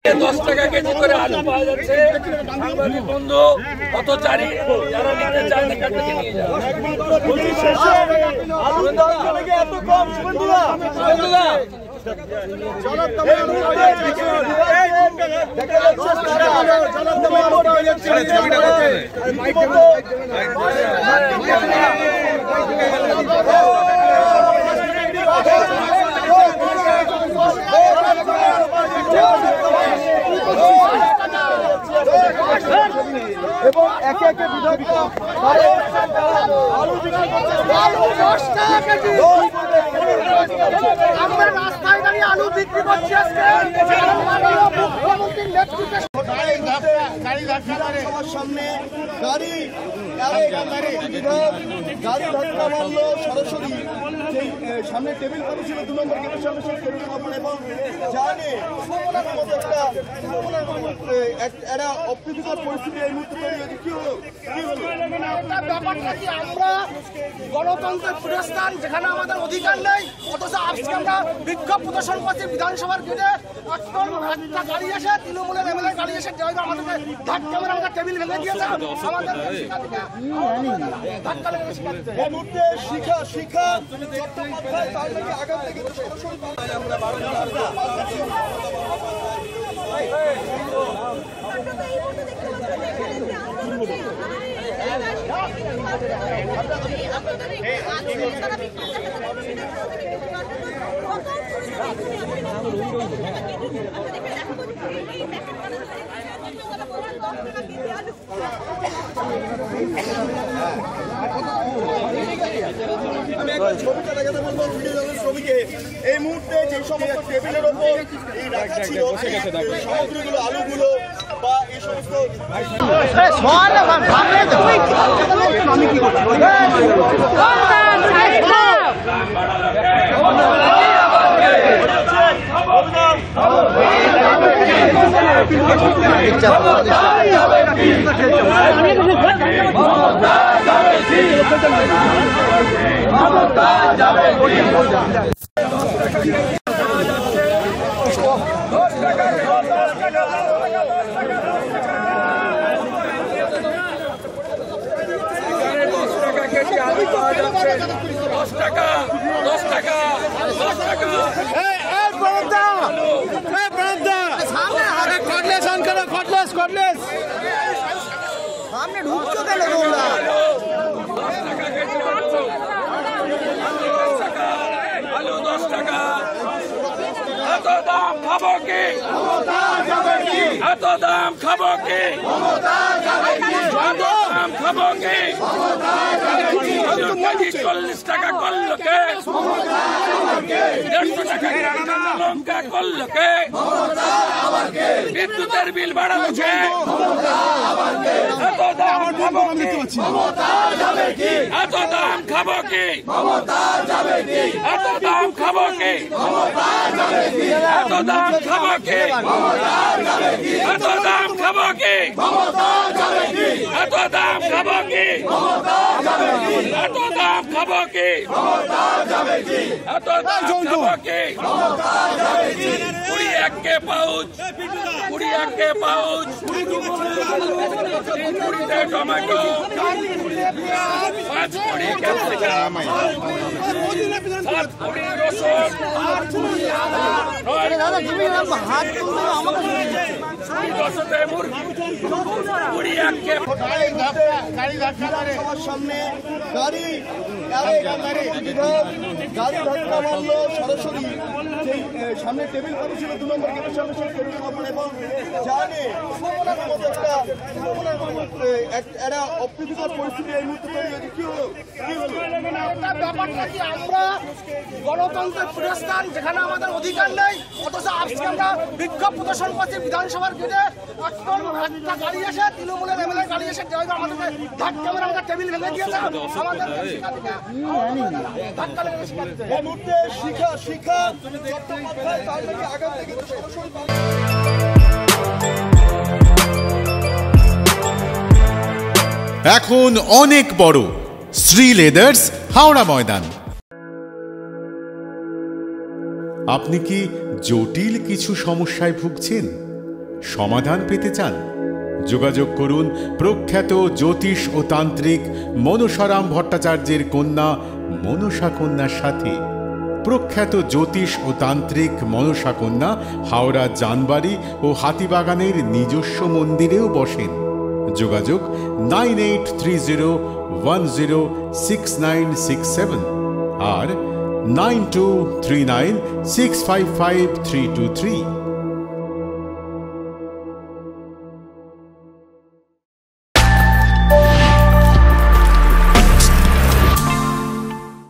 10 টাকা কেজি করে আলু পাওয়া যাচ্ছে। সাংবাদিক বন্ধু পথচারী যারা নিতে চান এখান থেকে নিয়ে যান। আলুর দাম চলে গিয়ে এত কম শুভেন্দুদা এবং একে একে বিধায়ক আমরা রাস্তায় দাঁড়িয়ে আলু বিক্রি করছি সামনে গাড়ি ধাক্কা মারলো সরাসরি সামনে টেবিল করেছিল 2 নম্বর গেটের সামনে সেই টেবিল কাপড় এবং জানে একটা অপ্রীতিকর পরিস্থিতি এই মুহূর্তে তৈরি হয়েছে। কি হলো ব্যাপারটা কি আমরা গণতন্ত্রের প্রতিষ্ঠান যেখানে আমাদের অধিকার নেই অথচ আজকে আমরা বিক্ষোভ প্রদর্শন করছি বিধানসভার গেটে একটা গাড়ি এসে তৃণমূলের এমএলএ গাড়ি এসে আমাদেরকে ধাক্কা মেরে আমাদের টেবিল ভেঙে দিয়েছে। আমাদের ধাক্কা লেগে এই মুহূর্তে শিখা চট্টোপাধ্যায় তার নাকি আগাম থেকে আমরা ছবিটা দেখাতে বলবো শ্রমিকে এই মুহূর্তে যে সমস্ত টেবিলের ওপর এই রাখা ছিল সামগ্রীগুলো আলুগুলো বা এই সমস্ত সামনে ঢুকতে গেলে আলু 10 টাকা এত দাম খাবো কি এত দাম খাবো কি এত দাম খাবো কি আলুর কেজি 40 টাকা করলো কে 150 টাকা লঙ্কা করলো কে বিদ্যুতের বিল বাড়ালো কে এত দাম খাবো কি এত দাম খাবো কি এত দাম খাবো কি এত দাম খাবো কি এত দাম খাবো কি এত দাম খাবো কি এত দাম খাবো কি এত দাম খাবো কি 21 কে পাউচ 21 কে পাউচ 20 টমেটো 5 কোটি ক্যাপসিকাম 7 কোটি রসুন 9 সামনে গাড়ি ধাক্কা মারলো সরাসরি সেই সামনে টেবিল করেছিল 2 নম্বর গেটের সামনে সেই টেবিল কাপড় এবং জানে একটা অপ্রীতিকর পরিস্থিতি এই মুহূর্তে তৈরি হয়েছে। কি হলো ব্যাপারটা কি আমরা গণতন্ত্রের প্রতিষ্ঠান যেখানে আমাদের অধিকার নেই অথচ আজকে আমরা বিক্ষোভ প্রদর্শন করছি বিধানসভার গেটে একটা গাড়ি এসে তৃণমূলের এমএলএ গাড়ি এসে আমাদেরকে ধাক্কা মেরে আমাদের টেবিল ভেঙে দিয়েছে। আমাদের ধাক্কা লেগে এই মুহূর্তে শিখা চট্টোপাধ্যায় তার নাকি আগাম থেকে এখন অনেক বড় শ্রী লেদার্স হাওড়া ময়দান। আপনি কি জটিল কিছু সমস্যায় ভুগছেন? সমাধান পেতে চান? যোগাযোগ করুন প্রখ্যাত জ্যোতিষ ও তান্ত্রিক মনসারাম ভট্টাচার্যের কন্যা মনসা কন্যার সাথে। প্রখ্যাত জ্যোতিষ ও তান্ত্রিক মনসা কন্যা হাওড়া জানবাড়ি ও হাতিবাগানের নিজস্ব মন্দিরেও বসেন। যোগাযোগ 9830106967 আর 9239655323।